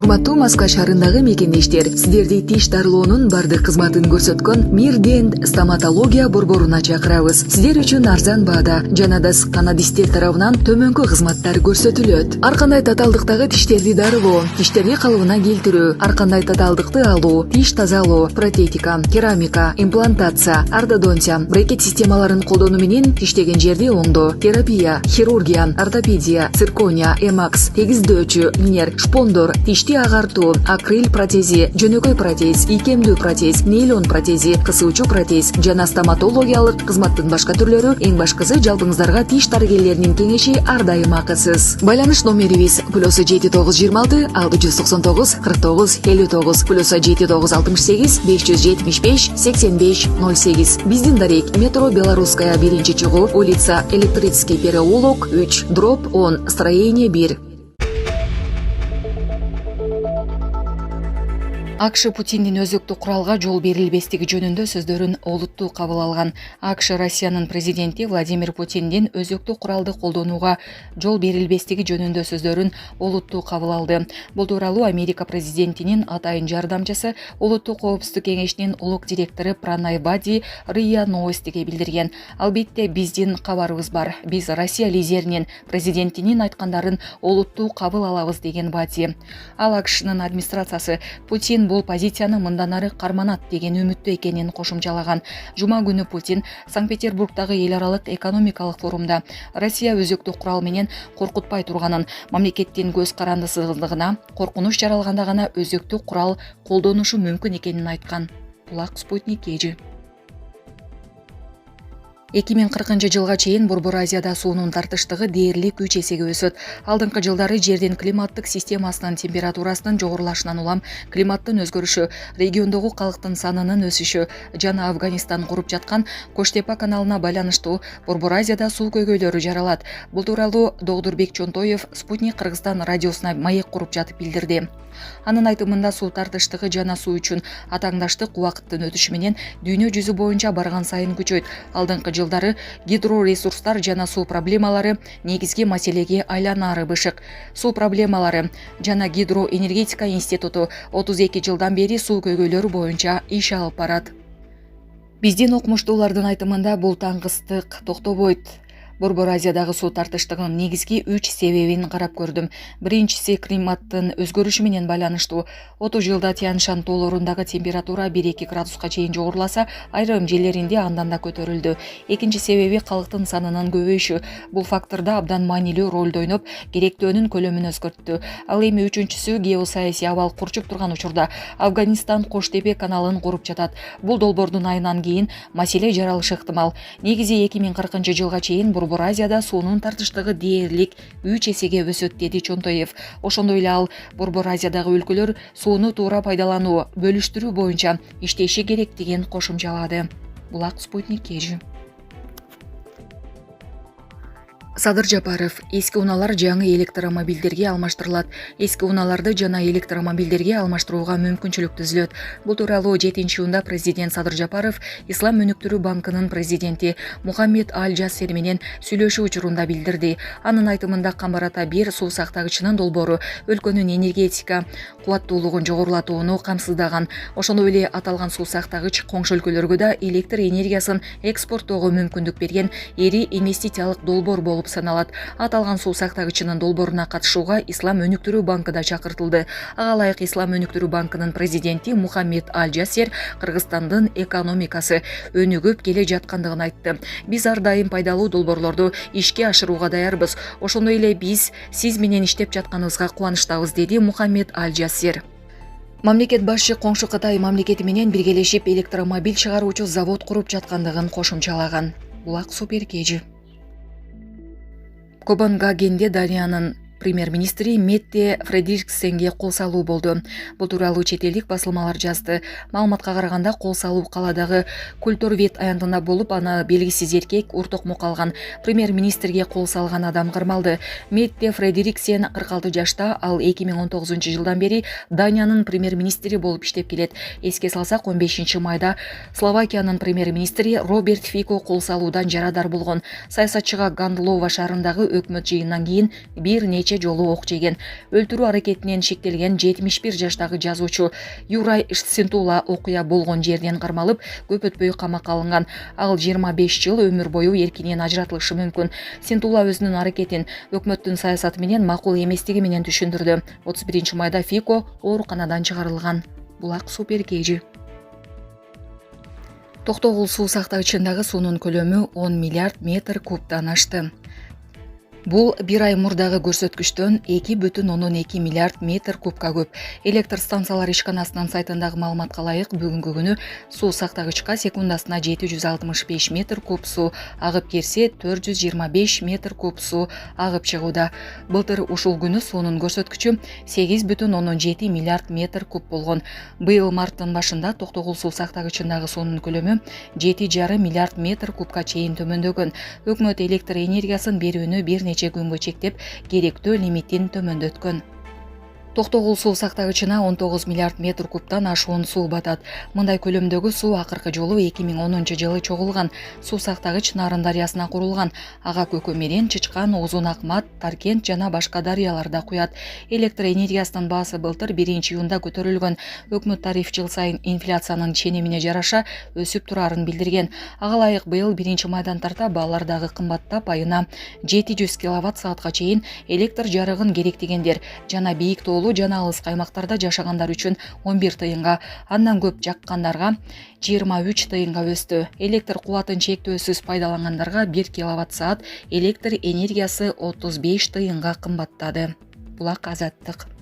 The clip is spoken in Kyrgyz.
Урматтуу Москва шаарындагы мекендештер, сиздерди тиш дарылоонун бардык кызматын көрсөткөн Мирдент стоматология борборуна чакырабыз. Сиздер үчүн арзан баада жана да канадисттер тарабынан төмөнкү кызматтар көрсөтүлөт. Ар кандай татаалдыктагы тиштерди дарылоо, тиштерди калыбына келтирүү, ар кандай татаалдыкты алуу, тиш тазалоо, протетика, керамика, имплантация, ортодонтия, брекет системаларын колдонуу менен тиштеген жерди оңдоо, терапия, хирургия, ортопедия, циркония, эмакс, тегиздөөчү, линер, шпондор, тишти агартуу, акрил протези, жөнөкөй протез, икемдүү протез, нейлон протези, кысуучу протез жана стоматологиялык кызматтын башка түрлөрү, эң башкысы жалпыңыздарга тиш дарыгерлеринин кеңеши ар дайым акысыз. Байланыш номерибиз +7926 699 49 59 +7968 575 85 08. Биздин дарек метро Белорусская 1-чыгуу, улица Электрический переулок 3/10, строение 1. АКШ Путиндин өзөктүк куралга жол берилбестиги жөнүндө сөздөрүн олуттуу кабыл алган. АКШ Россиянын президенти Владимир Путиндин өзөктүк куралды колдонууга жол берилбестиги жөнүндө сөздөрүн олуттуу кабыл алды. Бул тууралуу Америка президентинин атайын жардамчысы, улуттук коопсуздук кеңешинин улук директору Пранай Вади РИА Новостиге билдирген. Албетте биздин кабарыбыз бар. Биз Россия лидеринин президентинин айткандарын олуттуу кабыл алабыз деген Вади. Ал АКШнын администрациясы Путин бул позицияны мындан ары карманат деген үмүттө экенин кошумчалаган. Жума күнү Путин Санкт-Петербургдагы эл аралык экономикалык форумда Россия өзөктүк курал менен коркутпай турганын, мамлекеттин көз карандысыздыгына, коркунуч жаралганда гана өзөктүк курал колдонушу мүмкүн экенин айткан. Булак Спутник KG. 2040 жылга чейин Борбор Азияда суунун тартыштыгы дээрлик 3 эсеге өсөт. Алдыңкы жылдары жердин климаттык системасынын температурасынын жогорулашынан улам климаттын өзгөрүшү, региондогу калктын санынын өсүшү жана Афганистан куруп жаткан Коштепа каналына байланыштуу Борбор Азияда суу көйгөйлөрү жаралат. Бул тууралуу Догдурбек Чонтоев Спутник Кыргызстан радиосуна маек куруп жатып билдирди. Анын айтымында суу тартыштыгы жана суу үчүн атаңдаштык убакыттын өтүшү менен дүйнө жүзү боюнча барган сайын күчөйт. Алдыңкы жылдары гидроресурстар жана суу проблемалары негизги маселеге айланары бышык. Суу проблемалары жана гидроэнергетика институту 32 жылдан бери суу көйгөйлөрү боюнча иш алып барат. Биздин окумуштуулардын айтымында бул таңгыстык токтобойт. Борбор Азиядагы суу тартыштыгынын негизги 3 себебин карап көрдүм. Биринчиси климаттын өзгөрүшү менен байланыштуу. 30 жылда Тянь-Шань тоолорундагы температура 1-2 градуска чейин жогоруласа, айрым жерлеринде андан да көтөрүлдү. Экинчи себеби калктын санынын көбөйүшү. Бул факторда абдан маанилүү ролду ойноп, керектөөнүн көлөмүн өзгөрттү. Ал эми үчүнчүсү геосаясий абал курчуп турган учурда Афганистан Коштепе каналын куруп жатат. Бул долбоордун айынан кийин маселе жаралышы ыктымал. Негизи 2040 жылга чейин Борбор Азияда суунун тартыштыгы дээрлик 3 эсеге өсөт, деди Чонтоев. Ошондой эле ал Борбор Азиядагы өлкөлөр сууну туура пайдалануу, бөлүштүрүү боюнча иштеши керектигин кошумчалады. Булак Спутник KG. Садыр Жапаров: эски унаалар жаңы электромобилдерге алмаштырылат. Эски унааларды жана электромобилдерге алмаштырууга мүмкүнчүлүк түзүлөт. Бул тууралуу 7-июнда президент Садыр Жапаров Ислам өнүктүрүү банкынын президенти Мухаммед Аль-Джассер менен сүйлөшүү учурунда билдирди. Анын айтымында Камбарата 1 суу сактагычынын долбоору өлкөнүн энергетика кубаттуулугун жогорулатууну камсыздаган. Ошондой эле аталган суу сактагыч коңшу өлкөлөргө да электр энергиясын экспорттоого мүмкүндүк берген эри инвестициялык долбоор болуп саналат. Аталган суу сактагычынын долбооруна катышууга Ислам өнүктүрүү банкы да чакыртылды. Ага ылайык Ислам өнүктүрүү банкынын президенти Мухаммед Аль-Джассер Кыргызстандын экономикасы өнүгүп келе жаткандыгын айтты. Биз ар дайым пайдалуу долбоорлорду ишке ашырууга даярбыз. Ошондой эле биз сиз менен иштеп жатканыбызга кубанычтабыз, деди Мухаммед Аль-Джассер. Мамлекет башчы коңшу Кытай мамлекети менен биргелешип электромобиль чыгаруучу завод куруп жаткандыгын кошумчалаган. Булак Супер KG. Копенгагенде Даниянын премьер-министри Метте Фредериксенге кол салуу болду. Бул тууралуу чет элдик басылмалар жазды. Маалыматка караганда кол салуу каладагы Культурвет аянтында болуп, аны белгисиз эркек уртокмо калган. Премьер-министрге кол салган адам кармалды. Метте Фредериксен 46 жашта, ал 2019 жылдан бери Даниянын премьер-министри болуп иштеп келет. Эске салсак, 15 майда Словакиянын премьер-министри Роберт Фико кол салуудан жарадар болгон. Саясатчыга Гандлова шаарындагы өкмөт жыйынынан кийин бир нече нече жолу ок жеген. Өлтүрүү аракетинен шектелген 71 жаштагы жазуучу Юрай Синтула окуя болгон жерден кармалып, көп өтпөй камакка алынган. Ал 25 жыл өмүр бою эркинен ажыратылышы мүмкүн. Синтула өзүнүн аракетин өкмөттүн саясаты менен макул эместиги менен түшүндүрдү. 31 майда Фико ооруканадан чыгарылган. Булак Супер KG. Токтогул суу сактагычындагы суунун көлөмү 10 миллиард метр кубтан ашты. Бул бир ай мурдагы көрсөткүчтөн 2,2 миллиард метр кубка көп. Электр станциялар ишканасынын сайтындагы маалыматка ылайык, бүгүнкү күнү суу сактагычка секундасына 765 метр куб суу агып келсе, 425 метр куб суу агып чыгууда. Былтыр ушул күнү суунун көрсөткүчү 8,7 миллиард метр куб болгон. Быйыл марттын башында Токтогул суу сактагычындагы суунун көлөмү 7,5 миллиард метр кубка чейин төмөндөгөн. Өкмөт электр энергиясын берүүнү бир нече күнгө чектеп, керектүү лимитин төмөндөткөн. Токтогул суу сактагычына 19 миллиард метр кубтан ашуун суу батат. Мындай көлөмдөгү суу акыркы жолу 2010 жылы чогулган. Суу сактагыч Нарын дарыясына курулган. Ага Көкөмерен, Чычкан, Узун Акмат, Таркент жана башка дарыяларда куят. Электр энергиясынын баасы былтыр 1-июнда көтөрүлгөн. Өкмөт тариф жыл сайын инфляциянын ченемине жараша өсүп турарын билдирген. Ага ылайык быйыл 1-майдан тарта баалардагы кымбаттап айына 700 киловатт саатка чейин электр жарыгын керектегендер жана бийик тоолуу жана алыс каймактарда жашагандар үчүн 11 тыйынга, андан көп жаккандарга 23 тыйынга өстү. Электр кубатын чектөөсүз пайдалангандарга 1 киловатт саат электр энергиясы 35 тыйынга кымбаттады. Булак Азаттык.